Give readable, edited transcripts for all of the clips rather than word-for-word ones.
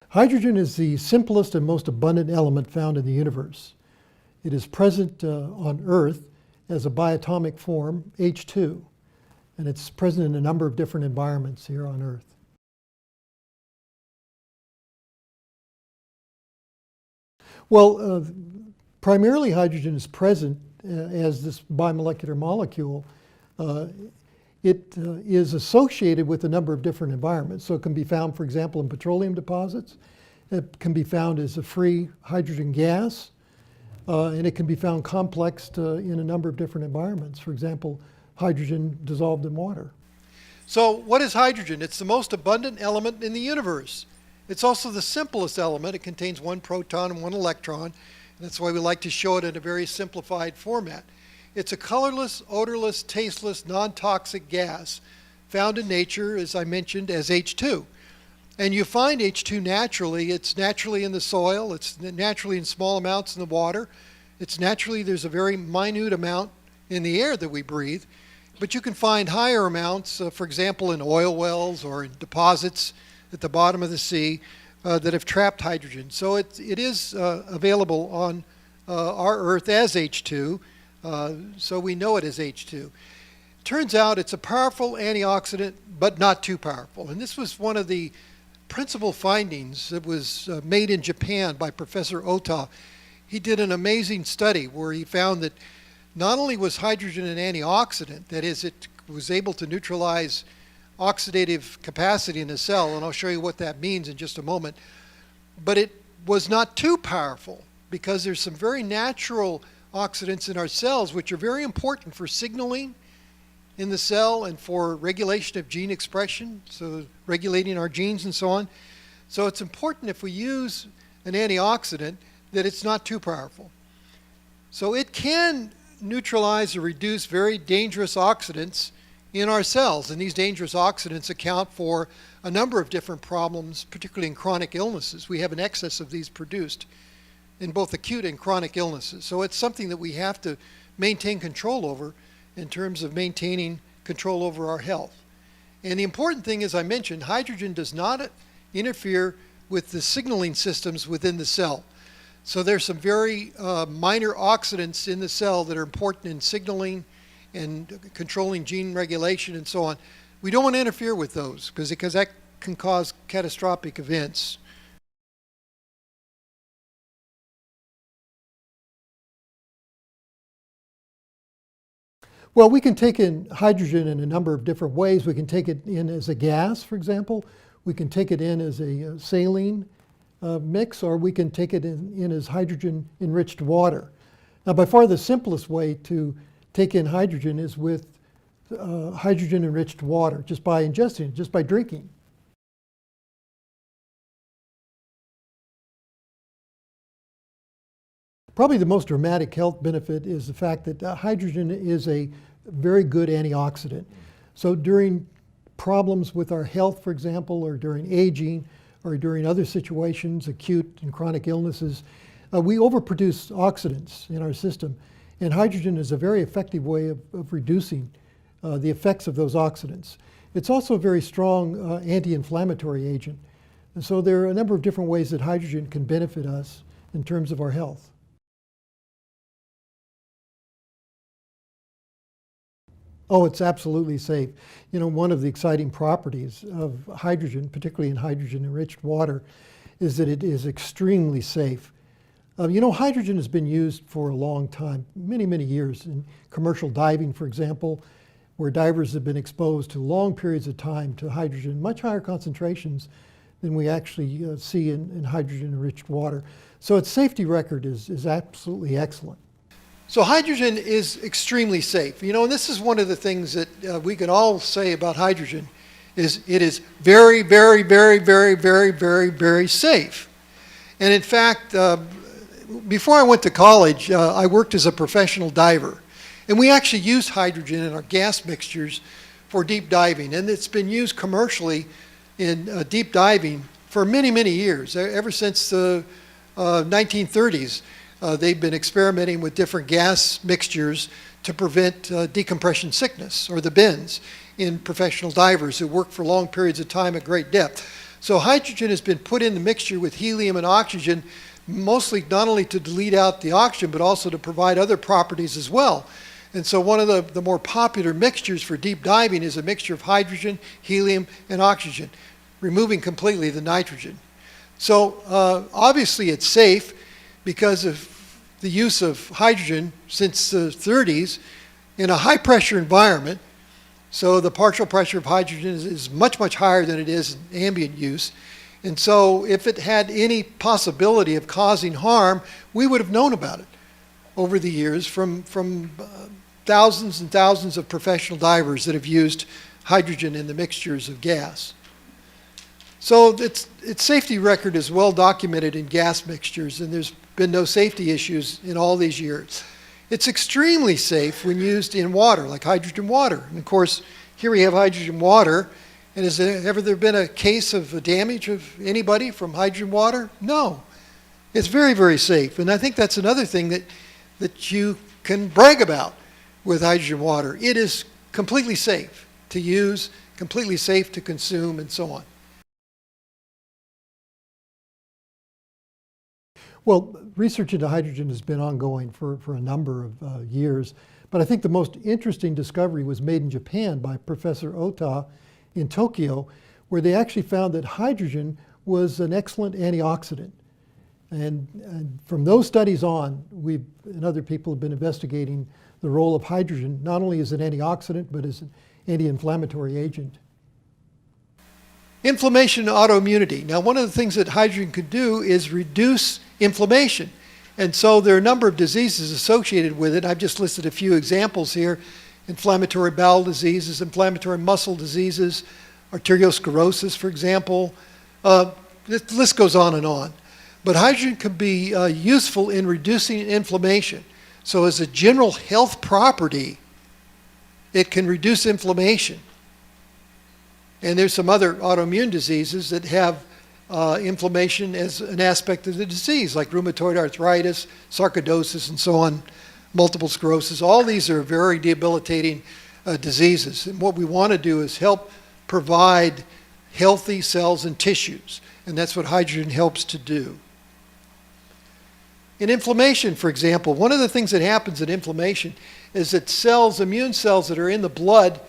Hydrogen is the simplest and most abundant element found in the universe. It is present on Earth as a biatomic form, H2, and it's present in a number of different environments here on Earth. Well, primarily hydrogen is present as this bimolecular molecule. It is associated with a number of different environments. So it can be found, for example, in petroleum deposits. It can be found as a free hydrogen gas. And it can be found complexed in a number of different environments. For example, hydrogen dissolved in water. So what is hydrogen? It's the most abundant element in the universe. It's also the simplest element. It contains one proton and one electron. And that's why we like to show it in a very simplified format. It's a colorless, odorless, tasteless, non-toxic gas found in nature, as I mentioned, as H2. And you find H2 naturally. It's naturally in the soil. It's naturally in small amounts in the water. It's naturally, there's a very minute amount in the air that we breathe. But you can find higher amounts, for example, in oil wells or in deposits at the bottom of the sea that have trapped hydrogen. So it is available on our Earth as H2. So we know it as H2. Turns out it's a powerful antioxidant, but not too powerful. And this was one of the principal findings that was made in Japan by Professor Ota. He did an amazing study where he found that not only was hydrogen an antioxidant, that is, it was able to neutralize oxidative capacity in the cell, and I'll show you what that means in just a moment, but it was not too powerful because there's some very natural oxidants in our cells which are very important for signaling in the cell and for regulation of gene expression, so regulating our genes and so on. So it's important if we use an antioxidant that it's not too powerful. So it can neutralize or reduce very dangerous oxidants in our cells, and these dangerous oxidants account for a number of different problems, particularly in chronic illnesses. We have an excess of these produced in both acute and chronic illnesses. So it's something that we have to maintain control over in terms of maintaining control over our health. And the important thing, as I mentioned, hydrogen does not interfere with the signaling systems within the cell. So there's some very minor oxidants in the cell that are important in signaling and controlling gene regulation and so on. We don't want to interfere with those because that can cause catastrophic events. Well, we can take in hydrogen in a number of different ways. We can take it in as a gas, for example. We can take it in as a saline mix, or we can take it in as hydrogen-enriched water. Now, by far the simplest way to take in hydrogen is with hydrogen-enriched water, just by ingesting it, just by drinking. Probably the most dramatic health benefit is the fact that hydrogen is a very good antioxidant. So during problems with our health, for example, or during aging, or during other situations, acute and chronic illnesses, we overproduce oxidants in our system. And hydrogen is a very effective way of reducing the effects of those oxidants. It's also a very strong anti-inflammatory agent. And so there are a number of different ways that hydrogen can benefit us in terms of our health. Oh, it's absolutely safe. You know, one of the exciting properties of hydrogen, particularly in hydrogen-enriched water, is that it is extremely safe. You know, hydrogen has been used for a long time, many, many years, in commercial diving, for example, where divers have been exposed to long periods of time to hydrogen, much higher concentrations than we actually see in hydrogen-enriched water. So its safety record is absolutely excellent. So hydrogen is extremely safe. You know, and this is one of the things that we can all say about hydrogen, is it is very, very, very, very, very, very, very safe. And in fact, before I went to college, I worked as a professional diver. And we actually used hydrogen in our gas mixtures for deep diving. And it's been used commercially in deep diving for many, many years, ever since the 1930s. They've been experimenting with different gas mixtures to prevent decompression sickness, or the bends, in professional divers who work for long periods of time at great depth. So hydrogen has been put in the mixture with helium and oxygen, mostly not only to delete out the oxygen, but also to provide other properties as well. And so one of the more popular mixtures for deep diving is a mixture of hydrogen, helium, and oxygen, removing completely the nitrogen. So obviously it's safe because of the use of hydrogen since the 30s in a high pressure environment. So the partial pressure of hydrogen is much, much higher than it is in ambient use. And so if it had any possibility of causing harm, we would have known about it over the years from thousands and thousands of professional divers that have used hydrogen in the mixtures of gas. So its safety record is well documented in gas mixtures, and there's been no safety issues in all these years. It's extremely safe when used in water, like hydrogen water. And of course, here we have hydrogen water. And has there ever been a case of damage of anybody from hydrogen water? No. It's very, very safe. And I think that's another thing that you can brag about with hydrogen water. It is completely safe to use, completely safe to consume, and so on. Well, research into hydrogen has been ongoing for a number of years, but I think the most interesting discovery was made in Japan by Professor Ota in Tokyo, where they actually found that hydrogen was an excellent antioxidant. And from those studies on, we and other people have been investigating the role of hydrogen, not only as an antioxidant, but as an anti-inflammatory agent. Inflammation and autoimmunity. Now, one of the things that hydrogen could do is reduce inflammation. And so there are a number of diseases associated with it. I've just listed a few examples here. Inflammatory bowel diseases, inflammatory muscle diseases, arteriosclerosis, for example. The list goes on and on. But hydrogen can be useful in reducing inflammation. So as a general health property, it can reduce inflammation. And there's some other autoimmune diseases that have inflammation as an aspect of the disease, like rheumatoid arthritis, sarcoidosis, and so on, multiple sclerosis. All these are very debilitating diseases. And what we want to do is help provide healthy cells and tissues. And that's what hydrogen helps to do. In inflammation, for example, one of the things that happens in inflammation is that cells, immune cells that are in the blood,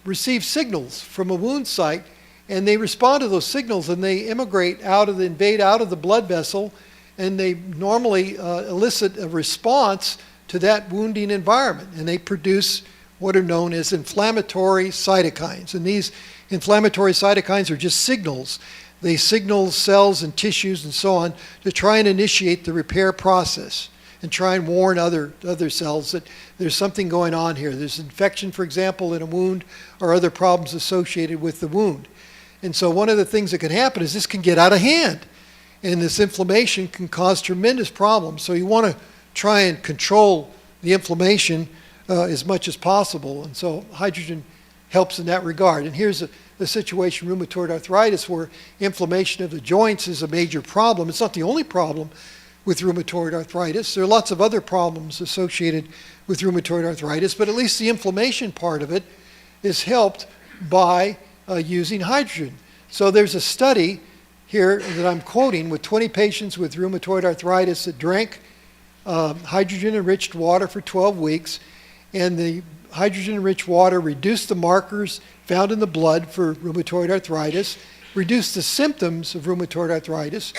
receive signals from a wound site, and they respond to those signals, and they invade out of the blood vessel, and they normally elicit a response to that wounding environment, and they produce what are known as inflammatory cytokines. And these inflammatory cytokines are just signals. They signal cells and tissues and so on to try and initiate the repair process and try and warn other cells that there's something going on here. There's infection, for example, in a wound, or other problems associated with the wound. And so one of the things that can happen is this can get out of hand, and this inflammation can cause tremendous problems. So you want to try and control the inflammation as much as possible. And so hydrogen helps in that regard. And here's the situation, rheumatoid arthritis, where inflammation of the joints is a major problem. It's not the only problem with rheumatoid arthritis. There are lots of other problems associated with rheumatoid arthritis, but at least the inflammation part of it is helped by using hydrogen. So there's a study here that I'm quoting with 20 patients with rheumatoid arthritis that drank hydrogen-enriched water for 12 weeks, and the hydrogen-enriched water reduced the markers found in the blood for rheumatoid arthritis, reduced the symptoms of rheumatoid arthritis,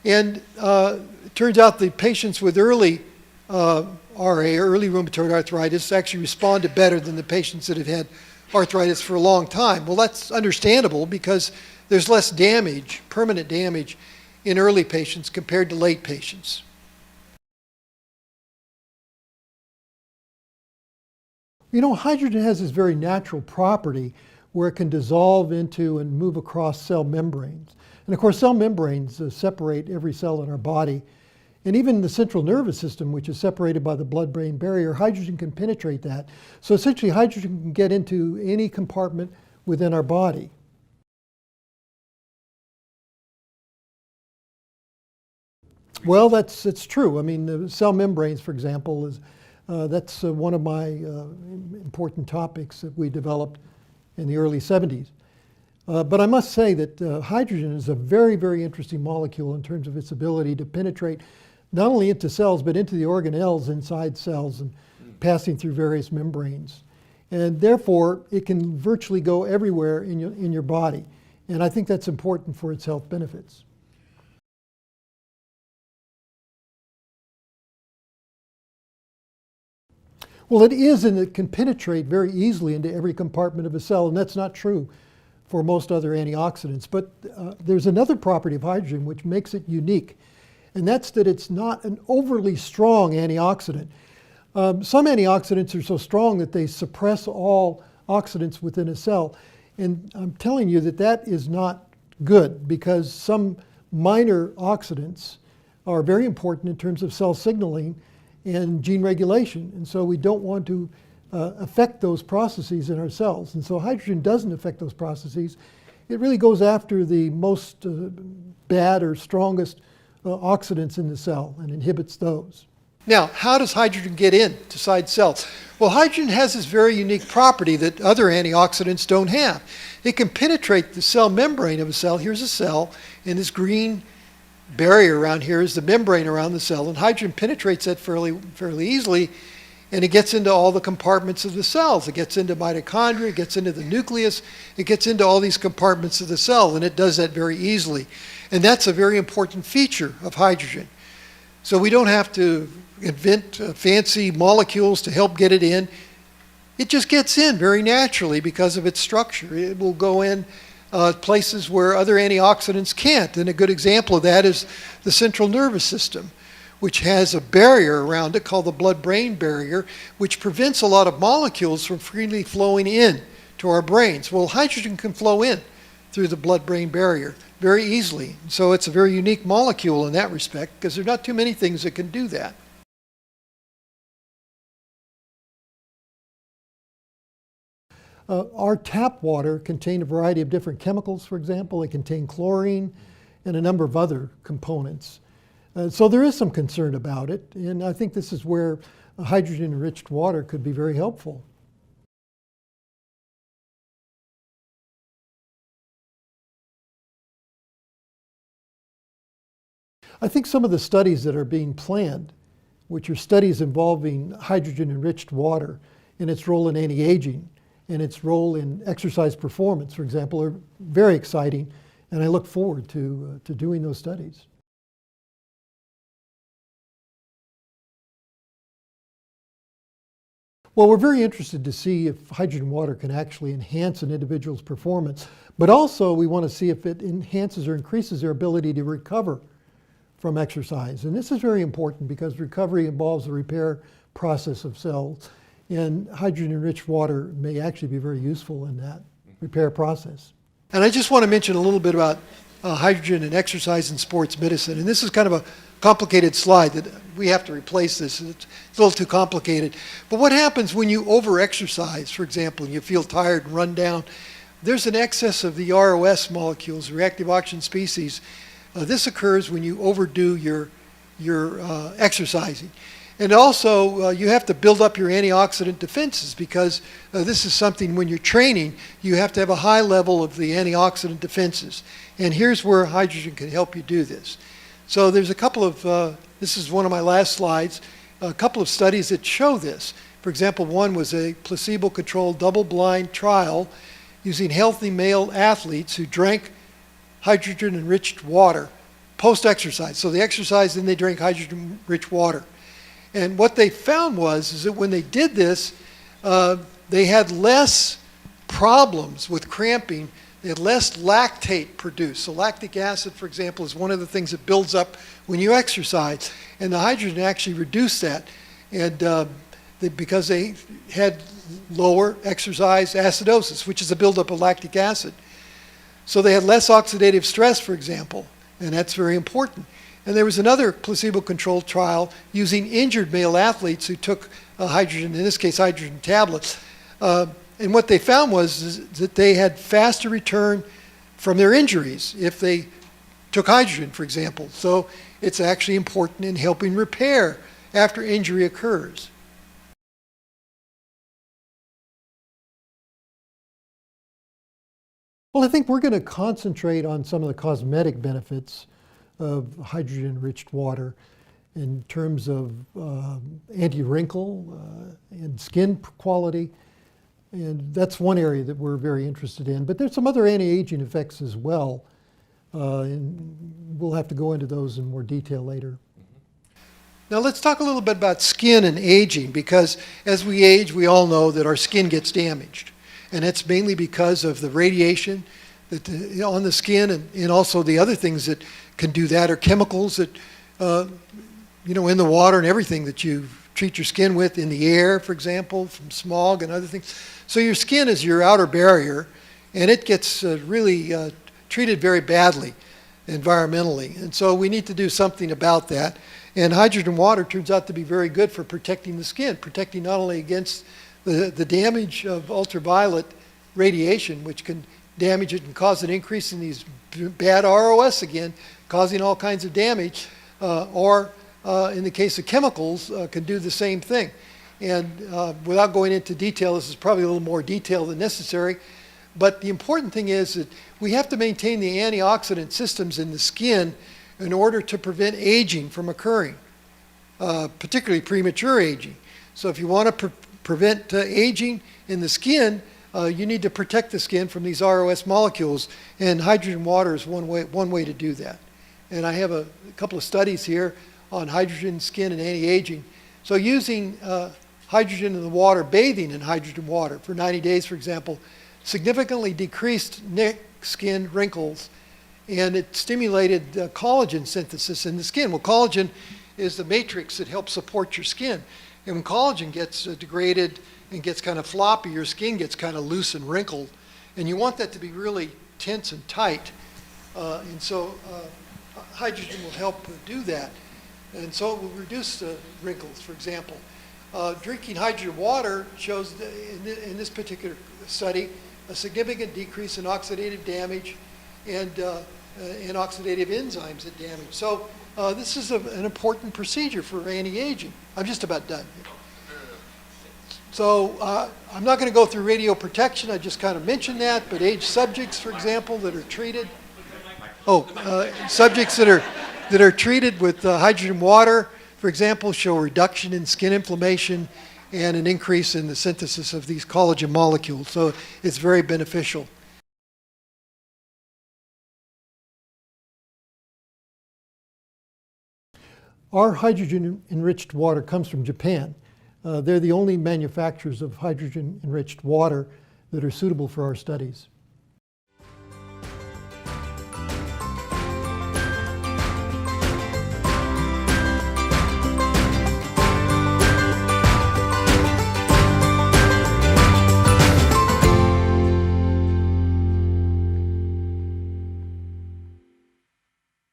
and it turns out the patients with early RA, early rheumatoid arthritis, actually responded better than the patients that had had arthritis for a long time. Well, that's understandable because there's less damage, permanent damage, in early patients compared to late patients. You know, hydrogen has this very natural property where it can dissolve into and move across cell membranes. And of course, cell membranes separate every cell in our body. And even the central nervous system, which is separated by the blood-brain barrier, hydrogen can penetrate that. So essentially, hydrogen can get into any compartment within our body. Well, it's true. I mean, the cell membranes, for example, that's one of my important topics that we developed in the early 70s. But I must say that hydrogen is a very, very interesting molecule in terms of its ability to penetrate not only into cells, but into the organelles inside cells and passing through various membranes. And therefore, it can virtually go everywhere in your body. And I think that's important for its health benefits. Well, it is, and it can penetrate very easily into every compartment of a cell, and that's not true for most other antioxidants. But there's another property of hydrogen which makes it unique, and that's that it's not an overly strong antioxidant. Some antioxidants are so strong that they suppress all oxidants within a cell. And I'm telling you that that is not good, because some minor oxidants are very important in terms of cell signaling and gene regulation. And so we don't want to affect those processes in our cells. And so hydrogen doesn't affect those processes. It really goes after the most bad or strongest oxidants in the cell and inhibits those. Now, how does hydrogen get inside cells? Well, hydrogen has this very unique property that other antioxidants don't have. It can penetrate the cell membrane of a cell. Here's a cell, and this green barrier around here is the membrane around the cell, and hydrogen penetrates that fairly easily, and it gets into all the compartments of the cells. It gets into mitochondria, it gets into the nucleus, it gets into all these compartments of the cell, and it does that very easily. And that's a very important feature of hydrogen. So we don't have to invent fancy molecules to help get it in. It just gets in very naturally because of its structure. It will go in places where other antioxidants can't. And a good example of that is the central nervous system, which has a barrier around it called the blood-brain barrier, which prevents a lot of molecules from freely flowing in to our brains. Well, hydrogen can flow in through the blood-brain barrier very easily. So it's a very unique molecule in that respect, because there are not too many things that can do that. Our tap water contains a variety of different chemicals, for example. They contain chlorine and a number of other components. So there is some concern about it, and I think this is where hydrogen-enriched water could be very helpful. I think some of the studies that are being planned, which are studies involving hydrogen-enriched water and its role in anti-aging, and its role in exercise performance, for example, are very exciting, and I look forward to doing those studies. Well, we're very interested to see if hydrogen water can actually enhance an individual's performance, but also we want to see if it enhances or increases their ability to recover from exercise. And this is very important because recovery involves the repair process of cells. And hydrogen-enriched water may actually be very useful in that repair process. And I just want to mention a little bit about hydrogen and exercise in sports medicine. And this is kind of a complicated slide that we have to replace this. It's a little too complicated. But what happens when you over-exercise, for example, and you feel tired and run down? There's an excess of the ROS molecules, reactive oxygen species. This occurs when you overdo your exercising. And also, you have to build up your antioxidant defenses, because this is something, when you're training, you have to have a high level of the antioxidant defenses. And here's where hydrogen can help you do this. So there's a couple of, this is one of my last slides, a couple of studies that show this. For example, one was a placebo-controlled double-blind trial using healthy male athletes who drank hydrogen-enriched water post-exercise. So they exercised and they drank hydrogen-rich water. And what they found is that when they did this, they had less problems with cramping. They had less lactate produced. So lactic acid, for example, is one of the things that builds up when you exercise. And the hydrogen actually reduced that. And because they had lower exercise acidosis, which is a buildup of lactic acid. So they had less oxidative stress, for example, and that's very important. And there was another placebo-controlled trial using injured male athletes who took hydrogen, in this case hydrogen tablets. And what they found was that they had faster return from their injuries if they took hydrogen, for example. So it's actually important in helping repair after injury occurs. Well, I think we're going to concentrate on some of the cosmetic benefits of hydrogen-enriched water in terms of anti-wrinkle and skin quality. And that's one area that we're very interested in. But there's some other anti-aging effects as well. And we'll have to go into those in more detail later. Now let's talk a little bit about skin and aging, because as we age, we all know that our skin gets damaged. And it's mainly because of the radiation that on the skin, and also the other things that can do that are chemicals that, in the water and everything that you treat your skin with, in the air, for example, from smog and other things. So your skin is your outer barrier, and it gets really treated very badly environmentally. And so we need to do something about that. And hydrogen water turns out to be very good for protecting the skin, protecting not only against the damage of ultraviolet radiation, which can damage it and cause an increase in these bad ROS again, causing all kinds of damage, or in the case of chemicals, can do the same thing. And without going into detail, this is probably a little more detail than necessary, but the important thing is that we have to maintain the antioxidant systems in the skin in order to prevent aging from occurring, particularly premature aging. So if you want to prevent aging in the skin, you need to protect the skin from these ROS molecules, and hydrogen water is one way to do that. And I have a couple of studies here on hydrogen, skin, and anti-aging. So using hydrogen in the water, bathing in hydrogen water for 90 days, for example, significantly decreased neck, skin, wrinkles, and it stimulated collagen synthesis in the skin. Well, collagen is the matrix that helps support your skin. And when collagen gets degraded and gets kind of floppy, your skin gets kind of loose and wrinkled. And you want that to be really tense and tight. And so hydrogen will help do that. And so it will reduce the wrinkles, for example. Drinking hydrogen water shows, in this particular study, a significant decrease in oxidative damage and oxidative enzymes that damage. So this is an important procedure for anti-aging. I'm just about done. So I'm not going to go through radioprotection. I just kind of mentioned that, but aged subjects, for example, that are treated. Subjects that are treated with hydrogen water, for example, show a reduction in skin inflammation and an increase in the synthesis of these collagen molecules. So it's very beneficial. Our hydrogen-enriched water comes from Japan. They're the only manufacturers of hydrogen-enriched water that are suitable for our studies.